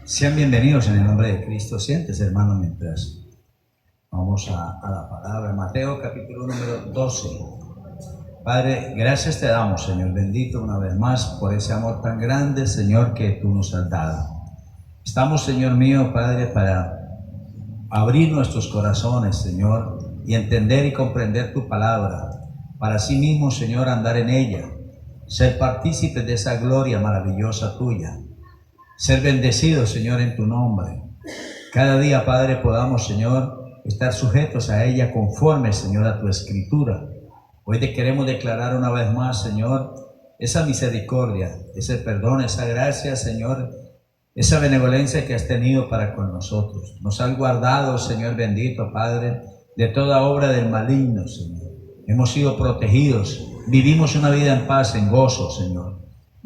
Sean bienvenidos en el nombre de Cristo. Siéntese, hermano, mientras vamos a la palabra. Mateo capítulo número 12. Padre, gracias te damos, Señor bendito, una vez más por ese amor tan grande, Señor, que tú nos has dado. Estamos, Señor mío, Padre, para abrir nuestros corazones, Señor, y entender y comprender tu palabra, para así mismo, Señor, andar en ella, ser partícipes de esa gloria maravillosa tuya, ser bendecidos, Señor, en tu nombre. Cada día, Padre, podamos, Señor, estar sujetos a ella conforme, Señor, a tu escritura. Hoy te queremos declarar una vez más, Señor, esa misericordia, ese perdón, esa gracia, Señor, esa benevolencia que has tenido para con nosotros. Nos has guardado, Señor bendito, Padre, de toda obra del maligno, Señor. Hemos sido protegidos, vivimos una vida en paz, en gozo, Señor.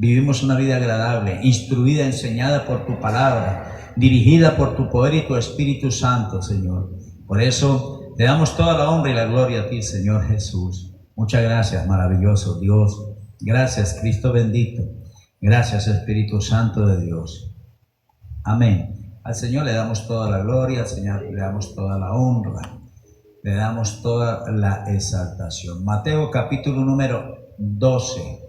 Vivimos una vida agradable, instruida, enseñada por tu palabra, dirigida por tu poder y tu Espíritu Santo, Señor. Por eso te damos toda la honra y la gloria a ti, Señor Jesús. Muchas gracias, maravilloso Dios. Gracias, Cristo bendito. Gracias, Espíritu Santo de Dios. Amén. Al Señor le damos toda la gloria, al Señor le damos toda la honra, le damos toda la exaltación. Mateo capítulo número 12.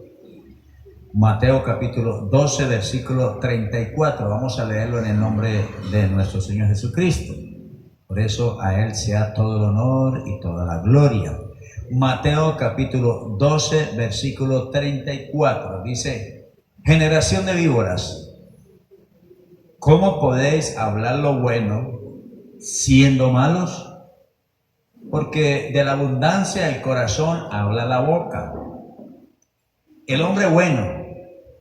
Mateo capítulo 12, versículo 34. Vamos a leerlo en el nombre de nuestro Señor Jesucristo. Por eso a Él sea todo el honor y toda la gloria. Mateo capítulo 12, versículo 34. Dice: generación de víboras, ¿cómo podéis hablar lo bueno siendo malos? Porque de la abundancia del corazón habla la boca. El hombre bueno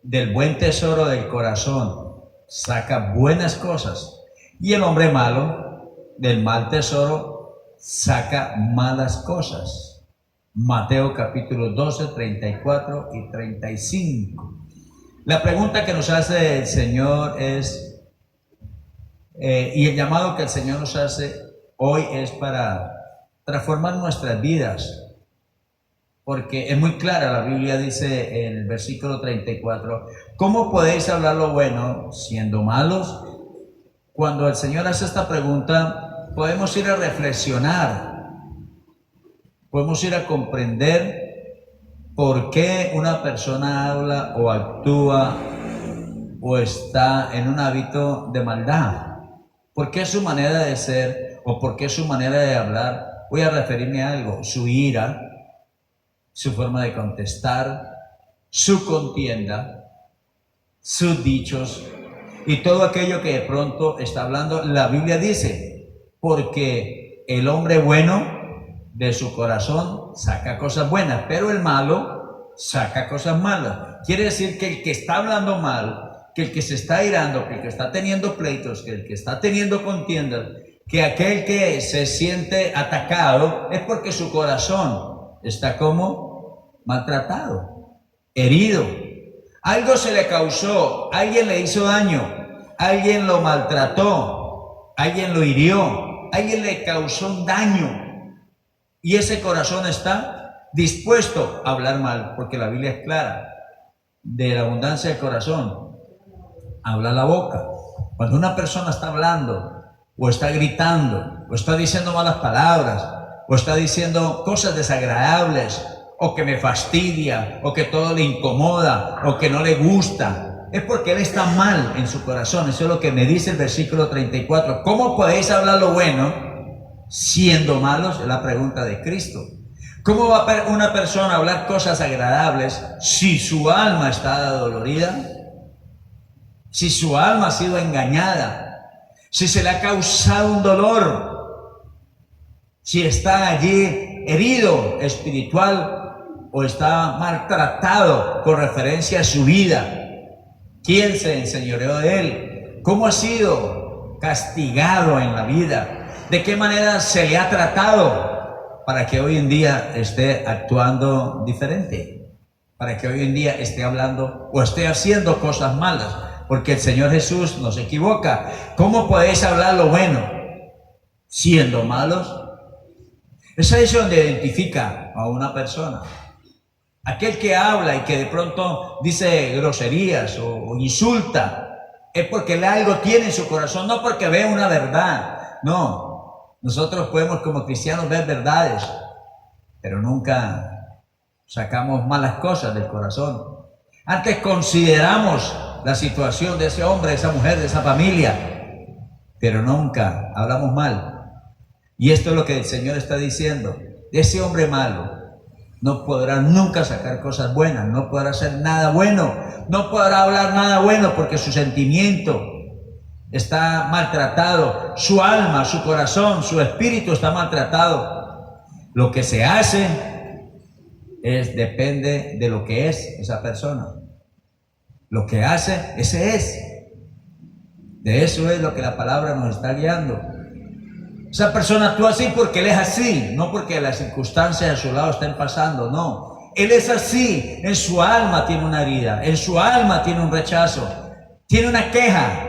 del buen tesoro del corazón saca buenas cosas, y el hombre malo del mal tesoro saca malas cosas. Mateo capítulo 12, 34 y 35. La pregunta que nos hace el Señor es, y el llamado que el Señor nos hace hoy es para transformar nuestras vidas. Porque es muy clara, la Biblia dice en el versículo 34, ¿cómo podéis hablar lo bueno siendo malos? Cuando el Señor hace esta pregunta, podemos ir a reflexionar, podemos ir a comprender por qué una persona habla o actúa o está en un hábito de maldad. ¿Por qué su manera de ser o por qué su manera de hablar? Voy a referirme a algo: su ira, su forma de contestar, su contienda, sus dichos y todo aquello que de pronto está hablando. La Biblia dice, porque el hombre bueno de su corazón saca cosas buenas, pero el malo saca cosas malas. Quiere decir que el que está hablando mal, que el que se está irando, que el que está teniendo pleitos, que el que está teniendo contiendas, que aquel que se siente atacado es porque su corazón está como maltratado, herido. Algo se le causó, alguien le hizo daño, alguien lo maltrató, alguien lo hirió, alguien le causó un daño. Y ese corazón está dispuesto a hablar mal, porque la Biblia es clara. De la abundancia del corazón habla la boca. Cuando una persona está hablando, o está gritando, o está diciendo malas palabras, o está diciendo cosas desagradables, o que me fastidia, o que todo le incomoda, o que no le gusta, es porque él está mal en su corazón. Eso es lo que me dice el versículo 34. ¿Cómo podéis hablar lo bueno siendo malos? Es la pregunta de Cristo. ¿Cómo va una persona a hablar cosas agradables si su alma está dolorida? Si su alma ha sido engañada, si se le ha causado un dolor, si está allí herido espiritual o está maltratado con referencia a su vida. ¿Quién se enseñoreó de él? ¿Cómo ha sido castigado en la vida? ¿De qué manera se le ha tratado para que hoy en día esté actuando diferente? Para que hoy en día esté hablando o esté haciendo cosas malas. Porque el Señor Jesús no se equivoca. ¿Cómo podéis hablar lo bueno siendo malos? Esa es donde identifica a una persona. Aquel que habla y que de pronto dice groserías o insulta, es porque él algo tiene en su corazón, no porque ve una verdad. No, nosotros podemos como cristianos ver verdades, pero nunca sacamos malas cosas del corazón. Antes consideramos la situación de ese hombre, de esa mujer, de esa familia, pero nunca hablamos mal. Y esto es lo que el Señor está diciendo. De ese hombre malo no podrá nunca sacar cosas buenas, no podrá hacer nada bueno, no podrá hablar nada bueno porque su sentimiento está maltratado, su alma, su corazón, su espíritu está maltratado. Lo que se hace depende de lo que es esa persona. Lo que hace, ese es. De eso es lo que la palabra nos está guiando. Esa persona actúa así porque él es así, no porque las circunstancias a su lado estén pasando, no. Él es así, en su alma tiene una herida, en su alma tiene un rechazo, tiene una queja,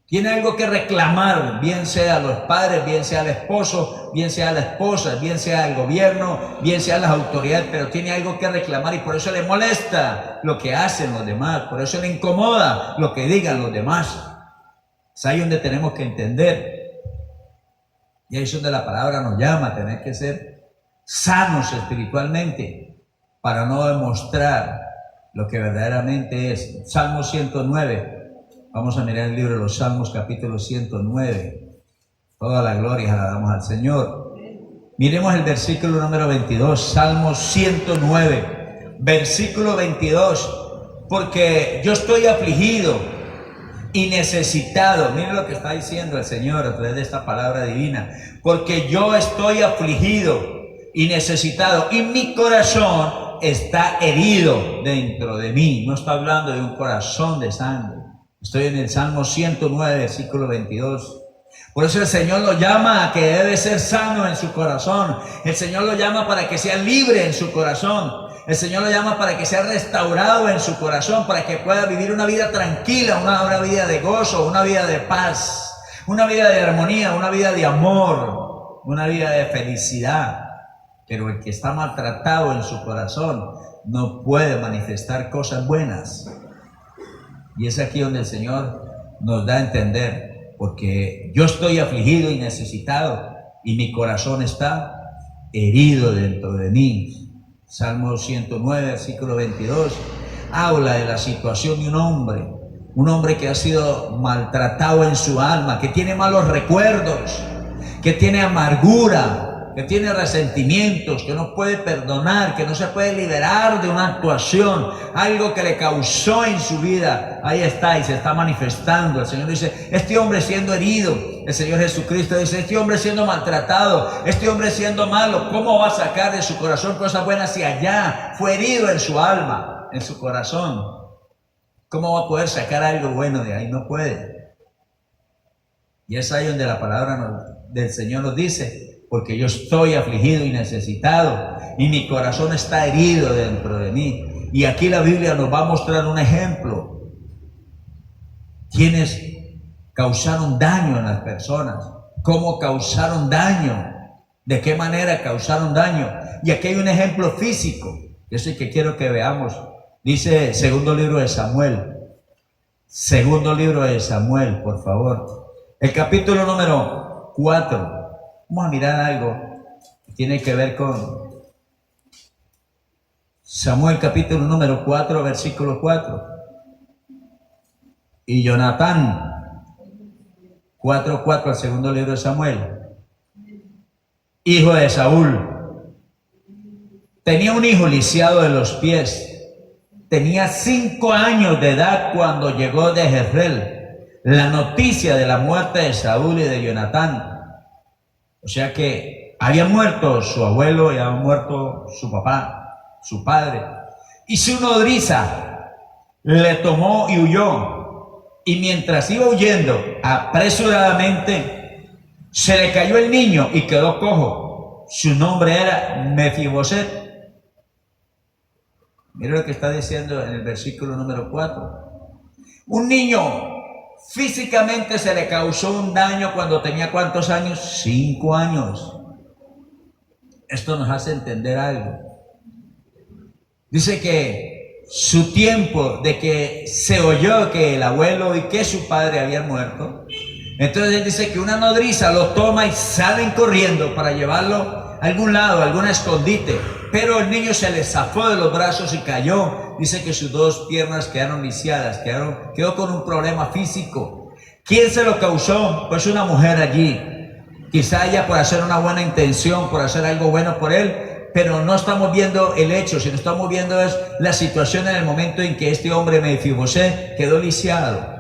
tiene algo que reclamar, bien sea a los padres, bien sea al esposo, bien sea a la esposa, bien sea al gobierno, bien sea a las autoridades, pero tiene algo que reclamar y por eso le molesta lo que hacen los demás, por eso le incomoda lo que digan los demás. Es ahí donde tenemos que entender. Y ahí es donde la palabra nos llama a tener que ser sanos espiritualmente para no demostrar lo que verdaderamente es. Salmo 109. Vamos a mirar el libro de los Salmos, capítulo 109. Toda la gloria la damos al Señor. Miremos el versículo número 22, Salmo 109, versículo 22. Porque yo estoy afligido y necesitado. Miren lo que está diciendo el Señor a través de esta palabra divina. Porque yo estoy afligido y necesitado y mi corazón está herido dentro de mí. No está hablando de un corazón de sangre. Estoy en el Salmo 109, versículo 22. Por eso el Señor lo llama a que debe ser sano en su corazón. El Señor lo llama para que sea libre en su corazón. El Señor lo llama para que sea restaurado en su corazón, para que pueda vivir una vida tranquila, una vida de gozo, una vida de paz, una vida de armonía, una vida de amor, una vida de felicidad. Pero el que está maltratado en su corazón no puede manifestar cosas buenas. Y es aquí donde el Señor nos da a entender, porque yo estoy afligido y necesitado y mi corazón está herido dentro de mí. Salmo 109, versículo 22, habla de la situación de un hombre que ha sido maltratado en su alma, que tiene malos recuerdos, que tiene amargura, que tiene resentimientos, que no puede perdonar, que no se puede liberar de una actuación, algo que le causó en su vida. Ahí está y se está manifestando. El Señor dice, este hombre siendo herido, el Señor Jesucristo dice, este hombre siendo maltratado, este hombre siendo malo, ¿cómo va a sacar de su corazón cosas buenas si allá fue herido en su alma, en su corazón? ¿Cómo va a poder sacar algo bueno de ahí? No puede. Y es ahí donde la palabra del Señor nos dice, porque yo estoy afligido y necesitado y mi corazón está herido dentro de mí. Y aquí la Biblia nos va a mostrar un ejemplo. Quienes causaron daño en las personas, cómo causaron daño, de qué manera causaron daño. Y aquí hay un ejemplo físico, que es el que quiero que veamos. Dice segundo libro de Samuel, por favor, el capítulo número 4. Vamos a mirar algo que tiene que ver con Samuel capítulo número 4, versículo 4. Y Jonatán, 4:4, al segundo libro de Samuel, hijo de Saúl, tenía un hijo lisiado de los pies. Tenía 5 años de edad cuando llegó de Jezreel la noticia de la muerte de Saúl y de Jonatán. O sea que había muerto su abuelo y había muerto su papá, su padre. Y su nodriza le tomó y huyó. Y mientras iba huyendo, apresuradamente, se le cayó el niño y quedó cojo. Su nombre era Mefiboset. Mira lo que está diciendo en el versículo número 4. Un niño físicamente se le causó un daño cuando tenía ¿cuántos años? 5 años. Esto nos hace entender algo. Dice que su tiempo de que se oyó que el abuelo y que su padre habían muerto, entonces él dice que una nodriza lo toma y salen corriendo para llevarlo a algún lado, a algún escondite. Pero el niño se le zafó de los brazos y cayó. Dice que sus dos piernas quedaron lisiadas, quedó con un problema físico. ¿Quién se lo causó? Pues una mujer allí. Quizá ella por hacer una buena intención, por hacer algo bueno por él, pero no estamos viendo el hecho, sino estamos viendo es la situación en el momento en que este hombre Mefibosé quedó lisiado.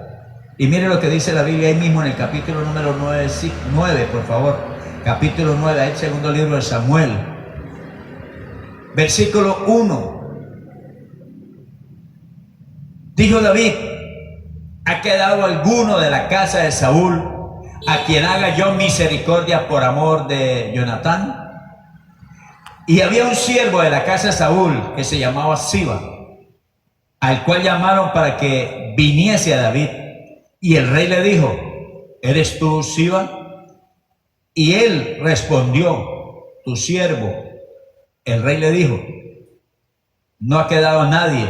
Y mire lo que dice la Biblia ahí mismo en el capítulo número 9, por favor. Capítulo 9, el segundo libro de Samuel. Versículo 1. Dijo David: ¿ha quedado alguno de la casa de Saúl a quien haga yo misericordia por amor de Jonatán? Y había un siervo de la casa de Saúl que se llamaba Siba, al cual llamaron para que viniese a David. Y el rey le dijo: ¿eres tú Siba? Y él respondió: tu siervo. El rey le dijo: no ha quedado nadie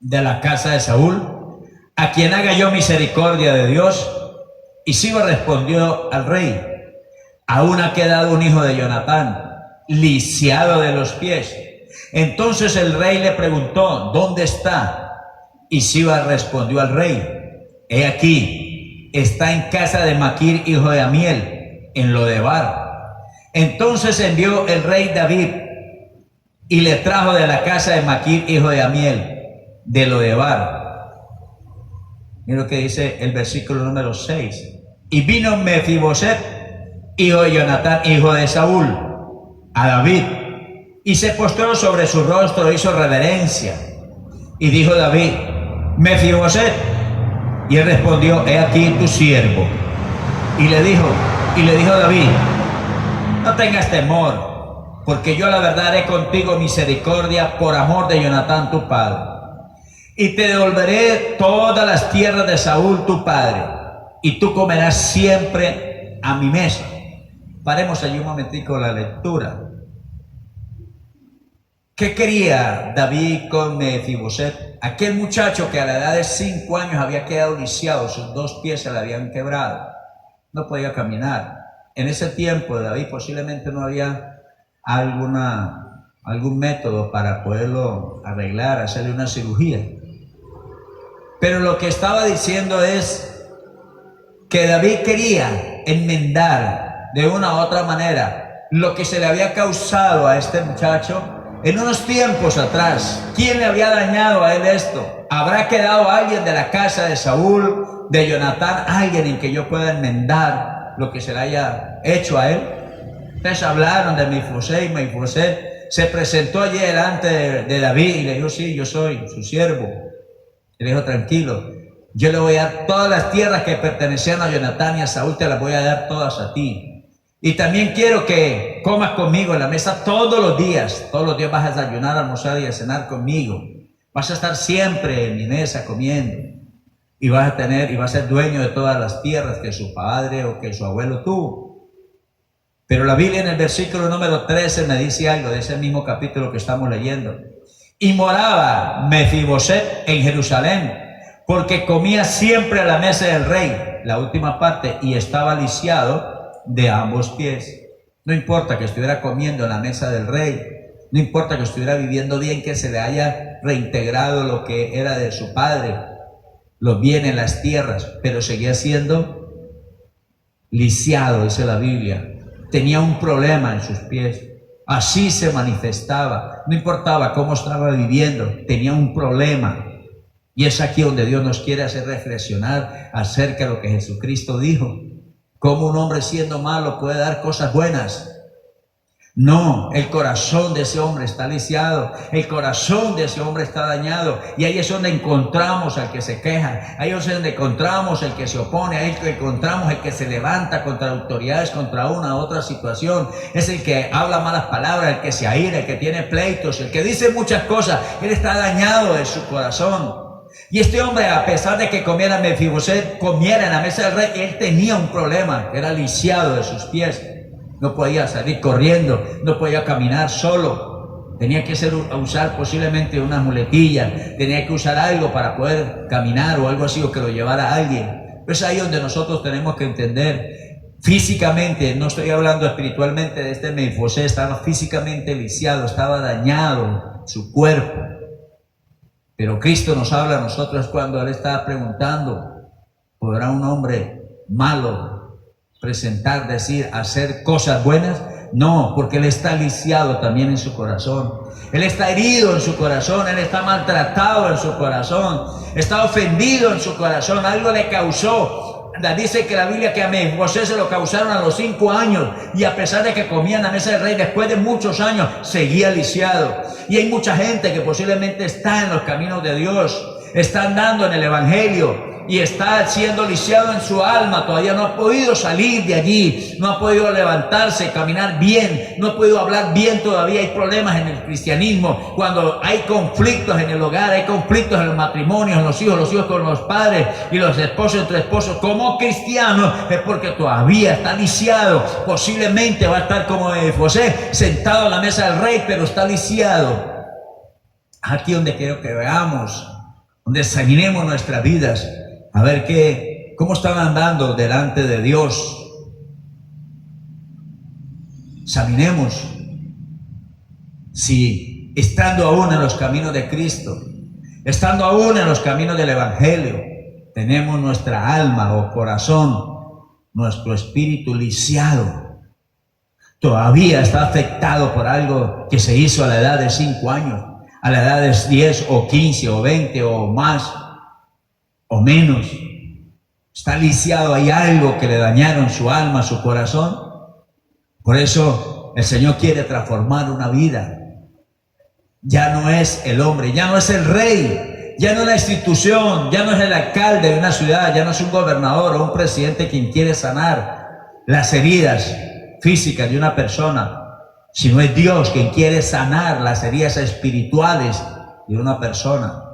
de la casa de Saúl a quien haga yo misericordia de Dios. Y Siba respondió al rey: aún ha quedado un hijo de Jonatán, lisiado de los pies. Entonces el rey le preguntó: ¿dónde está? Y Siba respondió al rey: he aquí, está en casa de Maquir, hijo de Amiel, en Lodebar. Entonces envió el rey David y le trajo de la casa de Maquir, hijo de Amiel, de Lodebar. Mira lo que dice el versículo número 6. Y vino Mefiboset, hijo de Jonatán, hijo de Saúl, a David, y se postró sobre su rostro, hizo reverencia. Y dijo David: Mefiboset. Y él respondió: he aquí tu siervo. Y le dijo David: no tengas temor, porque yo la verdad haré contigo misericordia por amor de Jonatán tu padre, y te devolveré todas las tierras de Saúl tu padre, y tú comerás siempre a mi mesa. Paremos allí un momentico la lectura. ¿Qué quería David con Mefiboset? Aquel muchacho que a la edad de 5 años había quedado lisiado, sus 2 pies se le habían quebrado, no podía caminar. En ese tiempo de David posiblemente no había algún método para poderlo arreglar, hacerle una cirugía. Pero lo que estaba diciendo es que David quería enmendar de una u otra manera lo que se le había causado a este muchacho en unos tiempos atrás. ¿Quién le había dañado a él esto? ¿Habrá quedado alguien de la casa de Saúl, de Jonatán, alguien en que yo pueda enmendar lo que se le haya hecho a él? Entonces hablaron de Mefiboset, y Mefiboset se presentó allí delante de David y le dijo: sí, yo soy su siervo. Y le dijo: tranquilo, yo le voy a dar todas las tierras que pertenecían a Jonatán y a Saúl, te las voy a dar todas a ti. Y también quiero que comas conmigo en la mesa todos los días. Todos los días vas a desayunar, a almorzar y a cenar conmigo. Vas a estar siempre en mi mesa comiendo. Y vas a ser dueño de todas las tierras que su padre o que su abuelo tuvo. Pero la Biblia en el versículo número 13 me dice algo de ese mismo capítulo que estamos leyendo. Y moraba Mefiboset en Jerusalén, porque comía siempre a la mesa del rey, la última parte, y estaba lisiado de ambos pies. No importa que estuviera comiendo en la mesa del rey, no importa que estuviera viviendo bien, que se le haya reintegrado lo que era de su padre, los bienes, las tierras, pero seguía siendo lisiado, dice la Biblia. Tenía un problema en sus pies. Así se manifestaba. No importaba cómo estaba viviendo, tenía un problema. Y es aquí donde Dios nos quiere hacer reflexionar acerca de lo que Jesucristo dijo. ¿Cómo un hombre siendo malo puede dar cosas buenas? No, el corazón de ese hombre está lisiado, el corazón de ese hombre está dañado, y ahí es donde encontramos al que se queja, ahí es donde encontramos el que se opone, ahí es donde encontramos el que se levanta contra autoridades, contra una u otra situación, es el que habla malas palabras, el que se aira, el que tiene pleitos, el que dice muchas cosas. Él está dañado en su corazón. Y este hombre, a pesar de que comiera Mefiboset, comiera en la mesa del rey, él tenía un problema, era lisiado de sus pies. No podía salir corriendo, no podía caminar solo. tenía que usar posiblemente una muletilla, tenía que usar algo para poder caminar o algo así, o que lo llevara alguien. Pues ahí donde nosotros tenemos que entender físicamente, no estoy hablando espiritualmente de este Mefibosé, estaba físicamente lisiado, estaba dañado su cuerpo. Pero Cristo nos habla a nosotros cuando Él estaba preguntando, ¿podrá un hombre malo presentar, decir, hacer cosas buenas? No, porque Él está lisiado también en su corazón. Él está herido en su corazón, Él está maltratado en su corazón, está ofendido en su corazón, algo le causó. Dice que la Biblia que a Mefibosé se lo causaron a los 5 años, y a pesar de que comían a mesa del rey, después de muchos años seguía lisiado. Y hay mucha gente que posiblemente está en los caminos de Dios, está andando en el Evangelio y está siendo lisiado en su alma, todavía no ha podido salir de allí, no ha podido levantarse, caminar bien, no ha podido hablar bien todavía. Hay problemas en el cristianismo, cuando hay conflictos en el hogar, hay conflictos en los matrimonios, en los hijos con los padres y los esposos entre esposos. Como cristiano es porque todavía está lisiado. Posiblemente va a estar como José, sentado a la mesa del rey, pero está lisiado. Aquí donde quiero que veamos, donde examinemos nuestras vidas, a ver cómo están andando delante de Dios. Examinemos si estando aún en los caminos de Cristo, estando aún en los caminos del Evangelio, tenemos nuestra alma o corazón, nuestro espíritu lisiado. Todavía está afectado por algo que se hizo a la edad de 5 años, a la edad de 10 o 15 o 20 o más o menos. Está lisiado, hay algo que le dañaron su alma, su corazón. Por eso el Señor quiere transformar una vida. Ya no es el hombre, ya no es el rey, ya no es la institución, ya no es el alcalde de una ciudad, ya no es un gobernador o un presidente quien quiere sanar las heridas físicas de una persona, sino es Dios quien quiere sanar las heridas espirituales de una persona.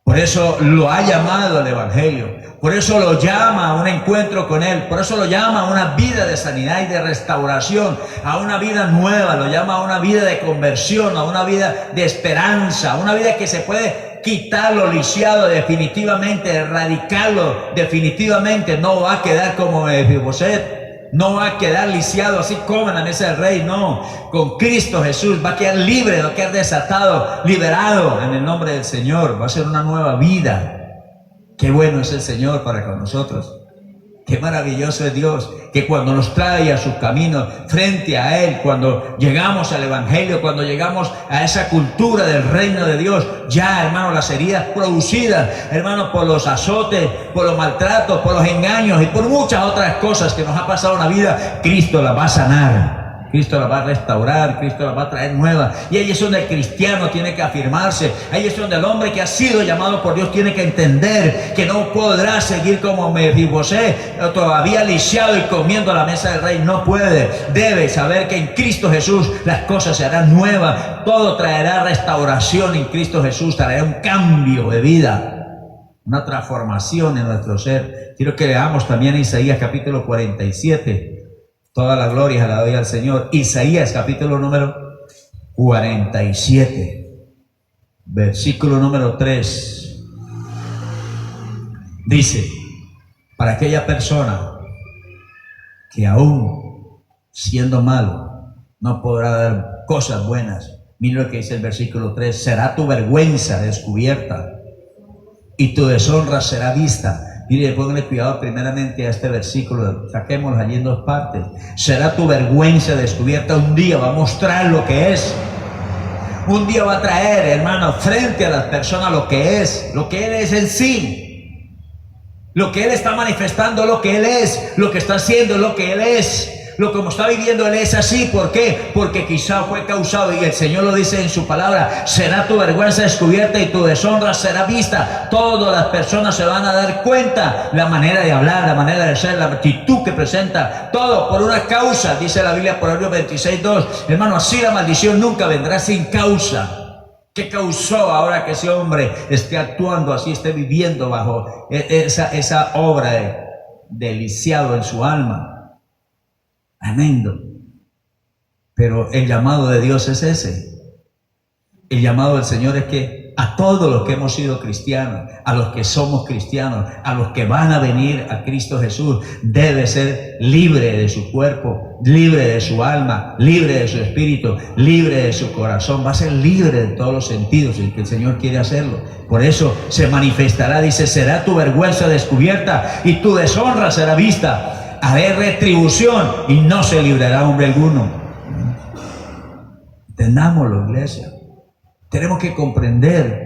Por eso lo ha llamado al Evangelio, por eso lo llama a un encuentro con Él, por eso lo llama a una vida de sanidad y de restauración, a una vida nueva, lo llama a una vida de conversión, a una vida de esperanza, a una vida que se puede quitar lo lisiado definitivamente, erradicarlo definitivamente. No va a quedar como Mefibosé, no va a quedar lisiado así como en la mesa del rey, no. Con Cristo Jesús va a quedar libre, va a quedar desatado, liberado en el nombre del Señor. Va a ser una nueva vida. Qué bueno es el Señor para con nosotros. Qué maravilloso es Dios, que cuando nos trae a sus caminos, frente a Él, cuando llegamos al Evangelio, cuando llegamos a esa cultura del reino de Dios, ya, hermano, las heridas producidas, hermano, por los azotes, por los maltratos, por los engaños y por muchas otras cosas que nos ha pasado en la vida, Cristo las va a sanar. Cristo la va a restaurar, Cristo la va a traer nueva. Y ahí es donde el cristiano tiene que afirmarse. Ahí es donde el hombre que ha sido llamado por Dios tiene que entender que no podrá seguir como Mefibosé, todavía lisiado y comiendo a la mesa del rey. No puede. Debe saber que en Cristo Jesús las cosas se harán nuevas. Todo traerá restauración en Cristo Jesús. Traerá un cambio de vida, una transformación en nuestro ser. Quiero que leamos también Isaías capítulo 47. Toda la gloria la doy al Señor. Isaías capítulo número 47, versículo número 3. Dice, para aquella persona que aún siendo malo no podrá dar cosas buenas. Mira lo que dice el versículo 3. Será tu vergüenza descubierta y tu deshonra será vista. Mire, póngale cuidado primeramente a este versículo, saquémoslo allí en 2 partes. Será tu vergüenza descubierta. Un día va a mostrar lo que es. Un día va a traer, hermano, frente a las personas lo que Él es en sí. Lo que Él está manifestando, lo que Él es, lo que está haciendo, lo que Él es. Lo como está viviendo Él es así. ¿Por qué? Porque quizá fue causado, y el Señor lo dice en su palabra, será tu vergüenza descubierta y tu deshonra será vista. Todas las personas se van a dar cuenta, la manera de hablar, la manera de ser, la actitud que presenta, todo por una causa. Dice la Biblia, Proverbios 26:2, hermano, así la maldición nunca vendrá sin causa. ¿Qué causó ahora que ese hombre esté actuando así, esté viviendo bajo esa obra de lisiado en su alma? Tremendo. Pero el llamado de Dios es ese. El llamado del Señor es que a todos los que hemos sido cristianos, a los que somos cristianos, a los que van a venir a Cristo Jesús, debe ser libre de su cuerpo, libre de su alma, libre de su espíritu, libre de su corazón. Va a ser libre de todos los sentidos, y que el Señor quiere hacerlo. Por eso se manifestará, dice, será tu vergüenza descubierta y tu deshonra será vista. Haré retribución y no se librará hombre alguno. Entendámoslo, iglesia. Tenemos que comprender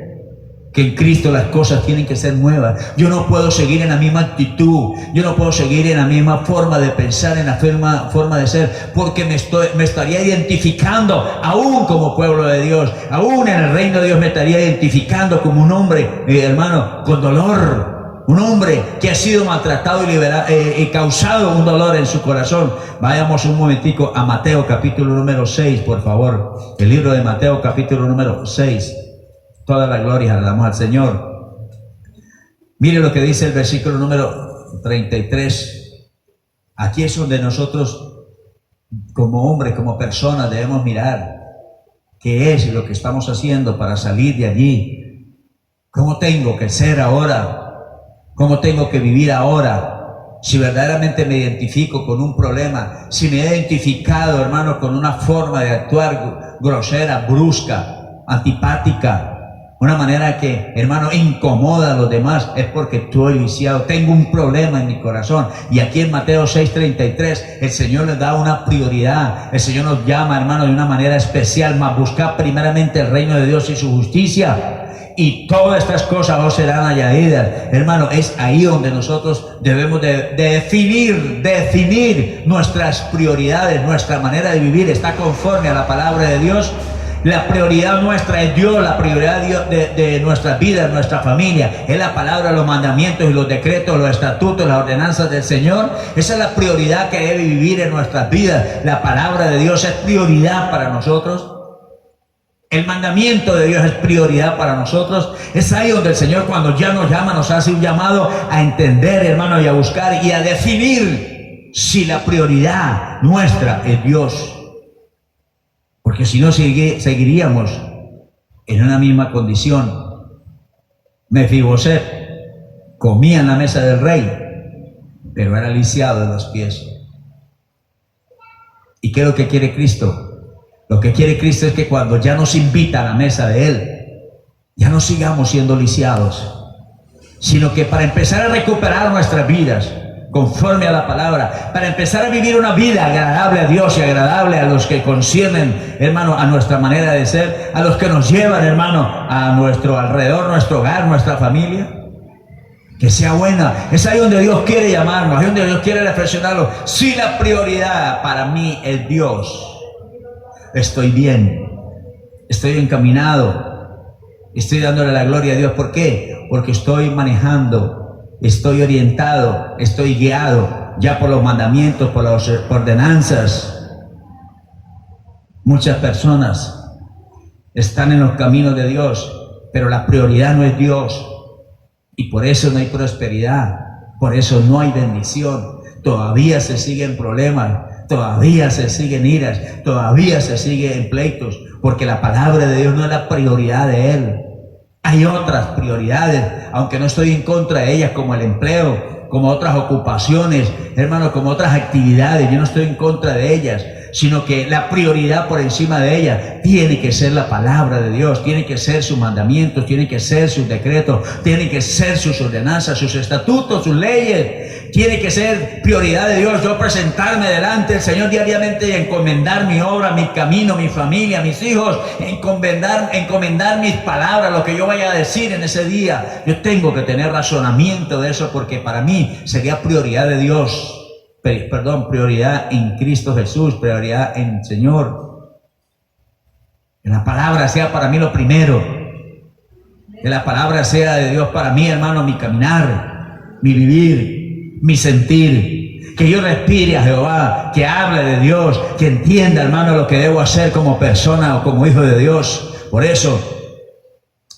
que en Cristo las cosas tienen que ser nuevas. Yo no puedo seguir en la misma actitud, yo no puedo seguir en la misma forma de pensar, en la misma forma de ser, porque me estaría identificando aún como pueblo de Dios, aún en el reino de Dios me estaría identificando como un hombre, hermano, con dolor. Un hombre que ha sido maltratado y causado un dolor en su corazón. Vayamos un momentico a Mateo capítulo número 6, por favor. El libro de Mateo capítulo número 6. Toda la gloria le damos al Señor. Mire lo que dice el versículo número 33. Aquí es donde nosotros, como hombres, como personas, debemos mirar qué es lo que estamos haciendo para salir de allí. ¿Cómo tengo que ser ahora? ¿Cómo tengo que vivir ahora? Si verdaderamente me identifico con un problema, si me he identificado, hermano, con una forma de actuar grosera, brusca, antipática, una manera que, hermano, incomoda a los demás, es porque estoy viciado, tengo un problema en mi corazón. Y aquí en Mateo 6:33, el Señor les da una prioridad. El Señor nos llama, hermano, de una manera especial, mas buscar primeramente el reino de Dios y su justicia, y todas estas cosas os serán añadidas. Hermano, es ahí donde nosotros debemos de definir nuestras prioridades. Nuestra manera de vivir está conforme a la palabra de Dios. La prioridad nuestra es Dios, la prioridad de nuestras vidas, nuestra familia, es la palabra, los mandamientos y los decretos, los estatutos, las ordenanzas del Señor. Esa es la prioridad que debe vivir en nuestras vidas. La palabra de Dios es prioridad para nosotros. El mandamiento de Dios es prioridad para nosotros. Es ahí donde el Señor, cuando ya nos llama, nos hace un llamado a entender, hermano, y a buscar y a definir si la prioridad nuestra es Dios. Porque si no, seguiríamos en una misma condición. Mefiboset comía en la mesa del rey, pero era lisiado de los pies. ¿Y qué es lo que quiere Cristo? Lo que quiere Cristo es que cuando ya nos invita a la mesa de Él, ya no sigamos siendo lisiados, sino que para empezar a recuperar nuestras vidas conforme a la palabra, para empezar a vivir una vida agradable a Dios y agradable a los que conciernen, hermano, a nuestra manera de ser, a los que nos llevan, hermano, a nuestro alrededor, nuestro hogar, nuestra familia, que sea buena. Es ahí donde Dios quiere llamarnos, ahí donde Dios quiere reflexionarlo. Si la prioridad para mí es Dios, estoy bien, estoy encaminado, estoy dándole la gloria a Dios. ¿Por qué? Porque estoy manejando, estoy orientado, estoy guiado ya por los mandamientos, por las ordenanzas. Muchas personas están en los caminos de Dios, pero la prioridad no es Dios, y por eso no hay prosperidad, por eso no hay bendición. Todavía se siguen problemas, todavía se siguen iras, todavía se siguen pleitos, porque la palabra de Dios no es la prioridad de Él. Hay otras prioridades, aunque no estoy en contra de ellas, como el empleo, como otras ocupaciones, hermano, como otras actividades. Yo no estoy en contra de ellas, sino que la prioridad por encima de ella tiene que ser la palabra de Dios, tiene que ser sus mandamientos, tiene que ser sus decretos, tiene que ser sus ordenanzas, sus estatutos, sus leyes. Tiene que ser prioridad de Dios yo presentarme delante del Señor diariamente y encomendar mi obra, mi camino, mi familia, mis hijos, encomendar mis palabras, lo que yo vaya a decir en ese día. Yo tengo que tener razonamiento de eso, porque para mí sería prioridad de Dios. Prioridad en Cristo Jesús, prioridad en el Señor. Que la palabra sea para mí lo primero. Que la palabra sea de Dios para mí, hermano, mi caminar, mi vivir, mi sentir. Que yo respire a Jehová, que hable de Dios, que entienda, hermano, lo que debo hacer como persona o como hijo de Dios. Por eso,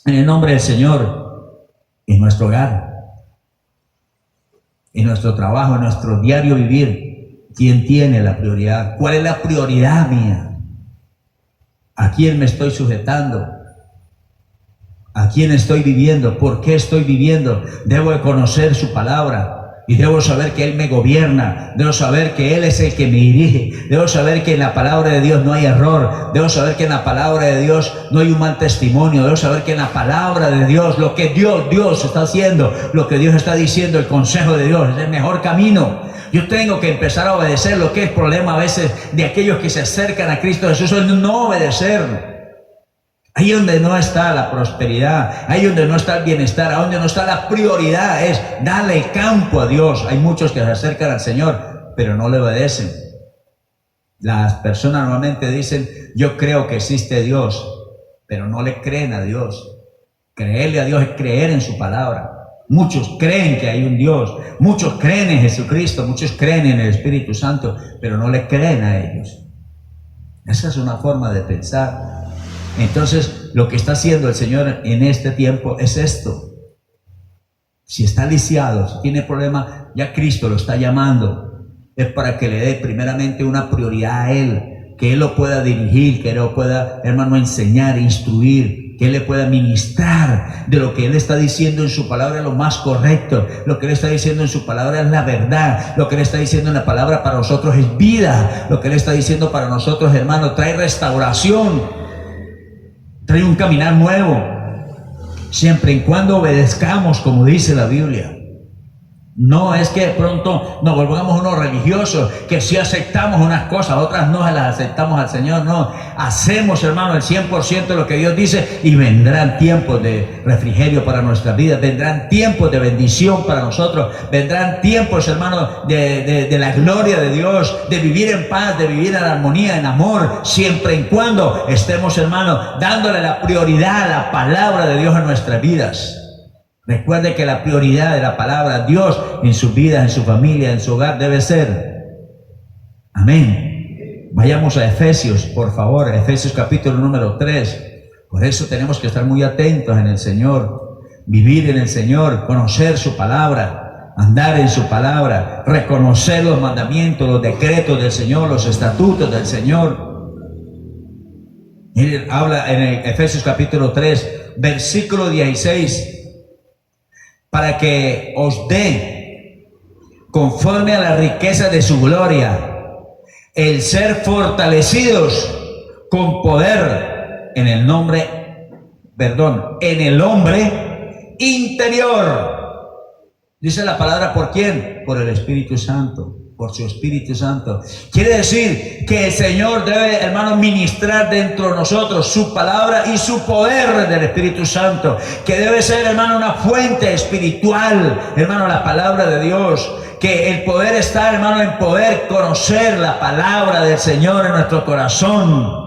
en el nombre del Señor, en nuestro hogar, en nuestro trabajo, en nuestro diario vivir, ¿quién tiene la prioridad? ¿Cuál es la prioridad mía? ¿A quién me estoy sujetando? ¿A quién estoy viviendo? ¿Por qué estoy viviendo? Debo de conocer su palabra. Y debo saber que Él me gobierna, debo saber que Él es el que me dirige, debo saber que en la palabra de Dios no hay error, debo saber que en la palabra de Dios no hay un mal testimonio, debo saber que en la palabra de Dios, lo que Dios está haciendo, lo que Dios está diciendo, el consejo de Dios es el mejor camino. Yo tengo que empezar a obedecer. Lo que es problema a veces de aquellos que se acercan a Cristo Jesús es no obedecer. Ahí donde no está la prosperidad, ahí donde no está el bienestar, ahí donde no está la prioridad, es darle el campo a Dios. Hay muchos que se acercan al Señor, pero no le obedecen. Las personas normalmente dicen, yo creo que existe Dios, pero no le creen a Dios. Creerle a Dios es creer en su palabra. Muchos creen que hay un Dios, muchos creen en Jesucristo, muchos creen en el Espíritu Santo, pero no le creen a ellos. Esa es una forma de pensar. Entonces, lo que está haciendo el Señor en este tiempo es esto. Si está lisiado, si tiene problemas, ya Cristo lo está llamando. Es para que le dé primeramente una prioridad a Él, que Él lo pueda dirigir, que Él lo pueda, hermano, enseñar, instruir, que Él le pueda ministrar de lo que Él está diciendo en su palabra es lo más correcto. Lo que Él está diciendo en su palabra es la verdad. Lo que Él está diciendo en la palabra para nosotros es vida. Lo que Él está diciendo para nosotros, hermano, trae restauración. Trae un caminar nuevo, siempre y cuando obedezcamos, como dice la Biblia. No es que de pronto nos volvamos unos religiosos, que si aceptamos unas cosas, otras no las aceptamos al Señor. No, hacemos, hermano, el 100% de lo que Dios dice, y vendrán tiempos de refrigerio para nuestras vidas, vendrán tiempos de bendición para nosotros, vendrán tiempos, hermano, de la gloria de Dios, de vivir en paz, de vivir en armonía, en amor, siempre y cuando estemos, hermano, dándole la prioridad a la palabra de Dios en nuestras vidas. Recuerde que la prioridad de la palabra Dios en su vida, en su familia, en su hogar debe ser. Amén. Vayamos a Efesios, por favor, Efesios capítulo número 3. Por eso tenemos que estar muy atentos en el Señor, vivir en el Señor, conocer su palabra, andar en su palabra, reconocer los mandamientos, los decretos del Señor, los estatutos del Señor. Él habla en el Efesios capítulo 3, versículo 16. Para que os dé, conforme a la riqueza de su gloria, el ser fortalecidos con poder en el hombre interior. Dice la palabra, ¿por quién? Por el Espíritu Santo, por su Espíritu Santo. Quiere decir que el Señor debe, hermano, ministrar dentro de nosotros su palabra y su poder del Espíritu Santo, que debe ser, hermano, una fuente espiritual, hermano, la palabra de Dios. Que el poder está, hermano, en poder conocer la palabra del Señor en nuestro corazón.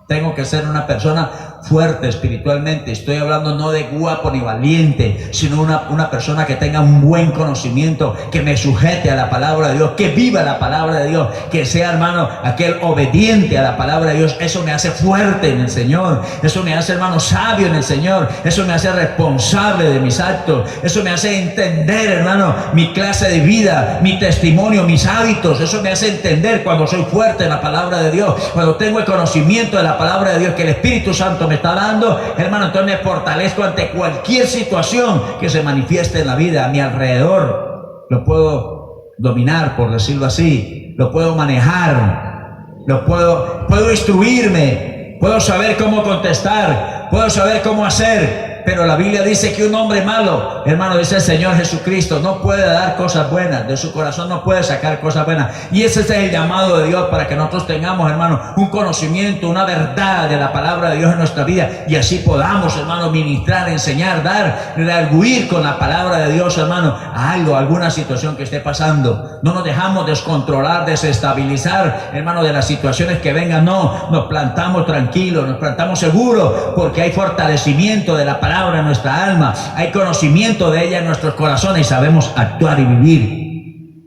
Tengo que ser una persona fuerte espiritualmente. Estoy hablando no de guapo ni valiente, sino una persona que tenga un buen conocimiento, que me sujete a la palabra de Dios, que viva la palabra de Dios, que sea, hermano, aquel obediente a la palabra de Dios. Eso me hace fuerte en el Señor, eso me hace, hermano, sabio en el Señor, eso me hace responsable de mis actos, eso me hace entender, hermano, mi clase de vida, mi testimonio, mis hábitos. Eso me hace entender cuando soy fuerte en la palabra de Dios, cuando tengo el conocimiento de la palabra de Dios que el Espíritu Santo me está dando, hermano. Entonces me fortalezco ante cualquier situación que se manifieste en la vida a mi alrededor. Lo puedo dominar, por decirlo así, lo puedo manejar, puedo instruirme, puedo saber cómo contestar, puedo saber cómo hacer. Pero la Biblia dice que un hombre malo, hermano, dice el Señor Jesucristo, no puede dar cosas buenas, de su corazón no puede sacar cosas buenas. Y ese es el llamado de Dios para que nosotros tengamos, hermano, un conocimiento, una verdad de la palabra de Dios en nuestra vida, y así podamos, hermano, ministrar, enseñar, dar, redarguir con la palabra de Dios, hermano, a algo, a alguna situación que esté pasando. No nos dejamos descontrolar, desestabilizar, hermano, de las situaciones que vengan. No, nos plantamos tranquilos, nos plantamos seguros, porque hay fortalecimiento de la palabra en nuestra alma, hay conocimiento de ella en nuestros corazones y sabemos actuar y vivir.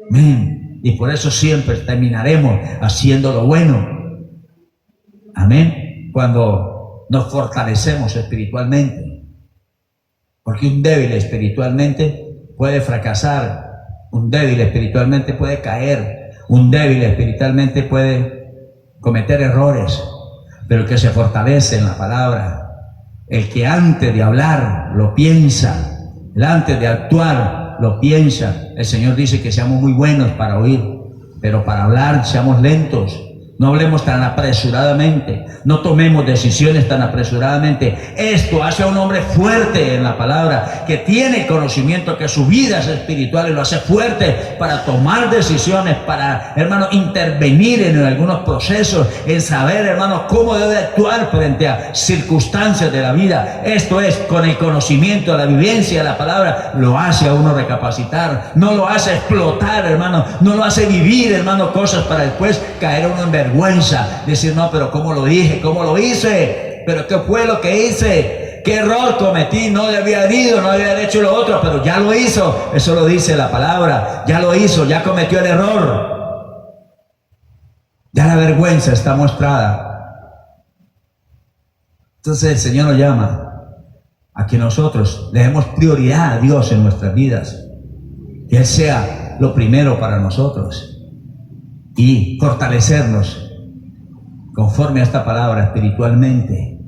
Amén. Y por eso siempre terminaremos haciendo lo bueno. Amén. Cuando nos fortalecemos espiritualmente, porque un débil espiritualmente puede fracasar, un débil espiritualmente puede caer, un débil espiritualmente puede cometer errores, pero el que se fortalece en la palabra, El que antes de hablar lo piensa, el antes de actuar lo piensa. El Señor dice que seamos muy buenos para oír, pero para hablar seamos lentos. No hablemos tan apresuradamente, no tomemos decisiones tan apresuradamente. Esto hace a un hombre fuerte en la palabra, que tiene conocimiento, que su vida es espiritual y lo hace fuerte para tomar decisiones, para, hermano, intervenir en algunos procesos, en saber, hermano, cómo debe actuar frente a circunstancias de la vida. Esto es, con el conocimiento, la vivencia de la palabra, lo hace a uno recapacitar, no lo hace explotar, hermano, no lo hace vivir, hermano, cosas para después caer uno en vergüenza, decir, no, pero ¿cómo lo dije? ¿Cómo lo hice? ¿Pero qué fue lo que hice? ¿Qué error cometí? No le había herido, no había hecho lo otro, pero ya lo hizo. Eso lo dice la palabra. Ya lo hizo, ya cometió el error. Ya la vergüenza está mostrada. Entonces el Señor nos llama a que nosotros le demos prioridad a Dios en nuestras vidas. Que Él sea lo primero para nosotros. Y fortalecernos conforme a esta palabra espiritualmente.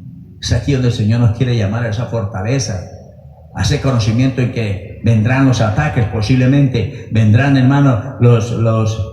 Es aquí donde el Señor nos quiere llamar a esa fortaleza, a ese conocimiento en que vendrán los ataques posiblemente, vendrán, hermano, los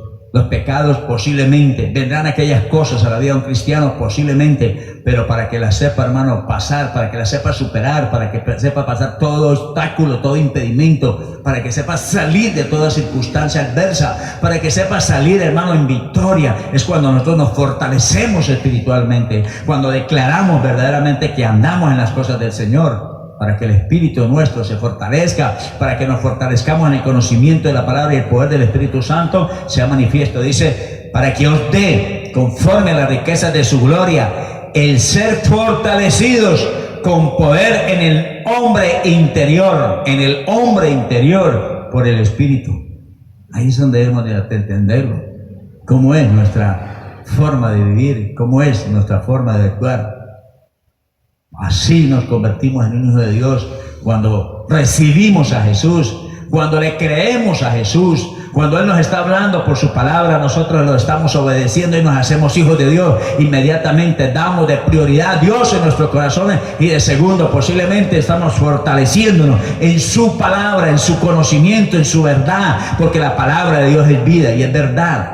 pecados posiblemente, vendrán aquellas cosas a la vida de un cristiano posiblemente, pero para que la sepa, hermano, pasar, para que la sepa superar, para que sepa pasar todo obstáculo, todo impedimento, para que sepa salir de toda circunstancia adversa, para que sepa salir, hermano, en victoria. Es cuando nosotros nos fortalecemos espiritualmente, cuando declaramos verdaderamente que andamos en las cosas del Señor, para que el espíritu nuestro se fortalezca, para que nos fortalezcamos en el conocimiento de la palabra y el poder del Espíritu Santo sea manifiesto. Dice, para que os dé, conforme a las riquezas de su gloria, el ser fortalecidos con poder en el hombre interior, por el Espíritu. Ahí es donde debemos de entenderlo, cómo es nuestra forma de vivir, cómo es nuestra forma de actuar. Así nos convertimos en hijos de Dios cuando recibimos a Jesús, cuando le creemos a Jesús, cuando Él nos está hablando por su palabra, nosotros lo estamos obedeciendo y nos hacemos hijos de Dios. Inmediatamente damos de prioridad a Dios en nuestros corazones y de segundo, posiblemente estamos fortaleciéndonos en su palabra, en su conocimiento, en su verdad, porque la palabra de Dios es vida y es verdad.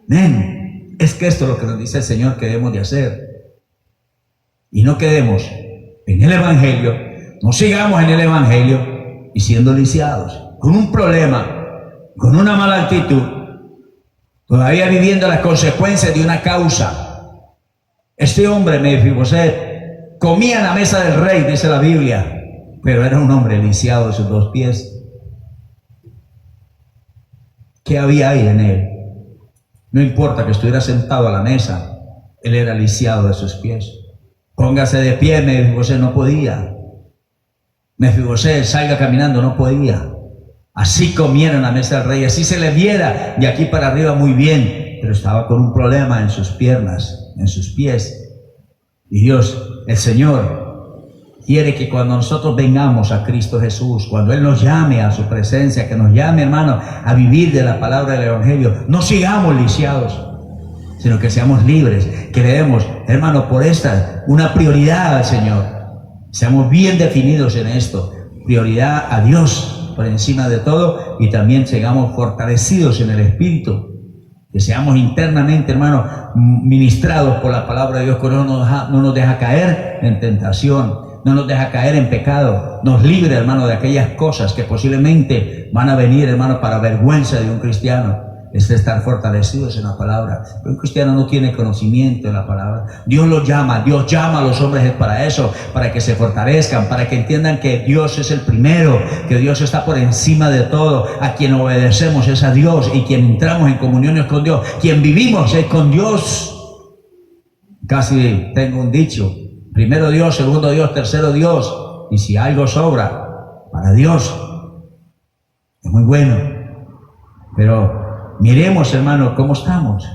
Amén. Es que esto es lo que nos dice el Señor que debemos de hacer. Y no quedemos en el Evangelio, no sigamos en el Evangelio y siendo lisiados, con un problema, con una mala actitud, todavía viviendo las consecuencias de una causa. Este hombre, Mefiboset, comía en la mesa del rey, dice la Biblia, pero era un hombre lisiado de sus dos pies. ¿Qué había ahí en él? No importa que estuviera sentado a la mesa, él era lisiado de sus pies. Póngase de pie, Mefiboset no podía. Mefiboset salga caminando, no podía. Así comiera en la mesa del rey, así se le viera de aquí para arriba muy bien, pero estaba con un problema en sus piernas, en sus pies. Y Dios, el Señor, quiere que cuando nosotros vengamos a Cristo Jesús, cuando Él nos llame a su presencia, que nos llame, hermano, a vivir de la palabra del Evangelio, no sigamos lisiados, sino que seamos libres, que le demos, hermano, por esta, una prioridad al Señor. Seamos bien definidos en esto, prioridad a Dios por encima de todo, y también sigamos fortalecidos en el Espíritu, que seamos internamente, hermano, ministrados por la palabra de Dios, que no nos deja caer en tentación, no nos deja caer en pecado, nos libre, hermano, de aquellas cosas que posiblemente van a venir, hermano, para vergüenza de un cristiano. Es estar fortalecidos en la palabra. Pero un cristiano no tiene conocimiento de la palabra. Dios los llama, Dios llama a los hombres para eso, para que se fortalezcan, para que entiendan que Dios es el primero, que Dios está por encima de todo. A quien obedecemos es a Dios, y quien entramos en comuniones con Dios, quien vivimos es con Dios. Casi tengo un dicho: primero Dios, segundo Dios, tercero Dios. Y si algo sobra para Dios, es muy bueno. Pero miremos, hermano, cómo estamos.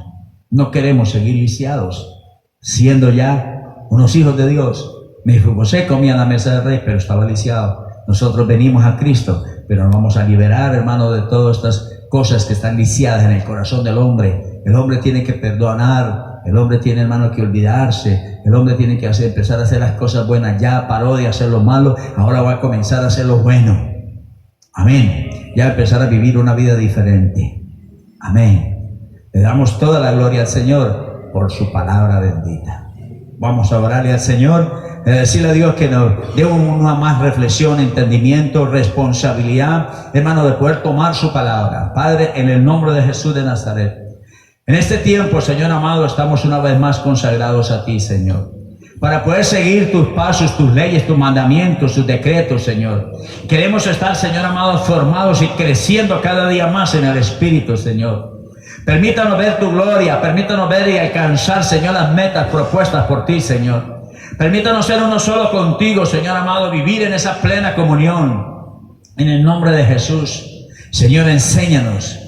No queremos seguir lisiados, siendo ya unos hijos de Dios. Mefiboset comía en la mesa del rey, pero estaba lisiado. Nosotros venimos a Cristo, pero nos vamos a liberar, hermano, de todas estas cosas que están lisiadas en el corazón del hombre. El hombre tiene que perdonar, el hombre tiene, hermano, que olvidarse, El hombre tiene que empezar a hacer las cosas buenas. Ya paró de hacer lo malo, ahora va a comenzar a hacer lo bueno. Amén. Ya empezar a vivir una vida diferente. Amén. Le damos toda la gloria al Señor por su palabra bendita. Vamos a orarle al Señor, decirle a Dios que nos dé una más reflexión, entendimiento, responsabilidad, hermano, de poder tomar su palabra. Padre, en el nombre de Jesús de Nazaret, en este tiempo, Señor amado, estamos una vez más consagrados a ti, Señor, para poder seguir tus pasos, tus leyes, tus mandamientos, tus decretos, Señor. Queremos estar, Señor amado, formados y creciendo cada día más en el Espíritu, Señor. Permítanos ver tu gloria, permítanos ver y alcanzar, Señor, las metas propuestas por ti, Señor. Permítanos ser uno solo contigo, Señor amado, vivir en esa plena comunión. En el nombre de Jesús, Señor, enséñanos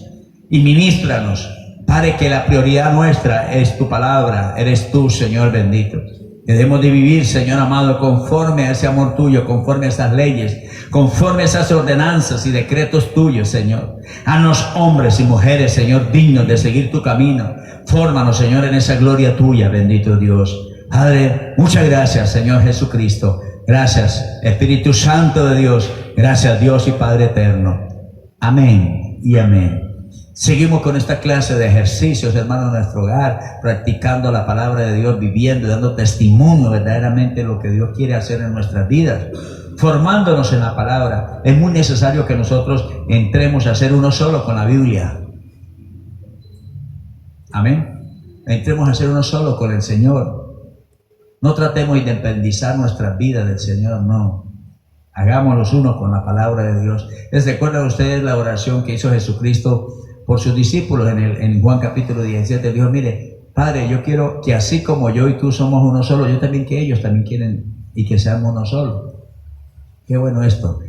y ministranos. Padre, que la prioridad nuestra es tu palabra, eres tú, Señor bendito. Debemos de vivir, Señor amado, conforme a ese amor tuyo, conforme a esas leyes, conforme a esas ordenanzas y decretos tuyos, Señor. Haznos hombres y mujeres, Señor, dignos de seguir tu camino. Fórmanos, Señor, en esa gloria tuya, bendito Dios. Padre, muchas gracias, Señor Jesucristo. Gracias, Espíritu Santo de Dios. Gracias, Dios y Padre eterno. Amén y amén. Seguimos con esta clase de ejercicios, hermanos, en nuestro hogar, practicando la palabra de Dios, viviendo, dando testimonio verdaderamente de lo que Dios quiere hacer en nuestras vidas, formándonos en la palabra. Es muy necesario que nosotros entremos a ser uno solo con la Biblia. Amén. Entremos a ser uno solo con el Señor. No tratemos de independizar nuestras vidas del Señor, no. Hagámoslos uno con la palabra de Dios. ¿Les recuerdan ustedes la oración que hizo Jesucristo por sus discípulos en Juan capítulo 17? Dijo, mire, Padre, yo quiero que así como yo y tú somos uno solo, yo también que ellos también quieren y que seamos uno solo. Qué bueno esto.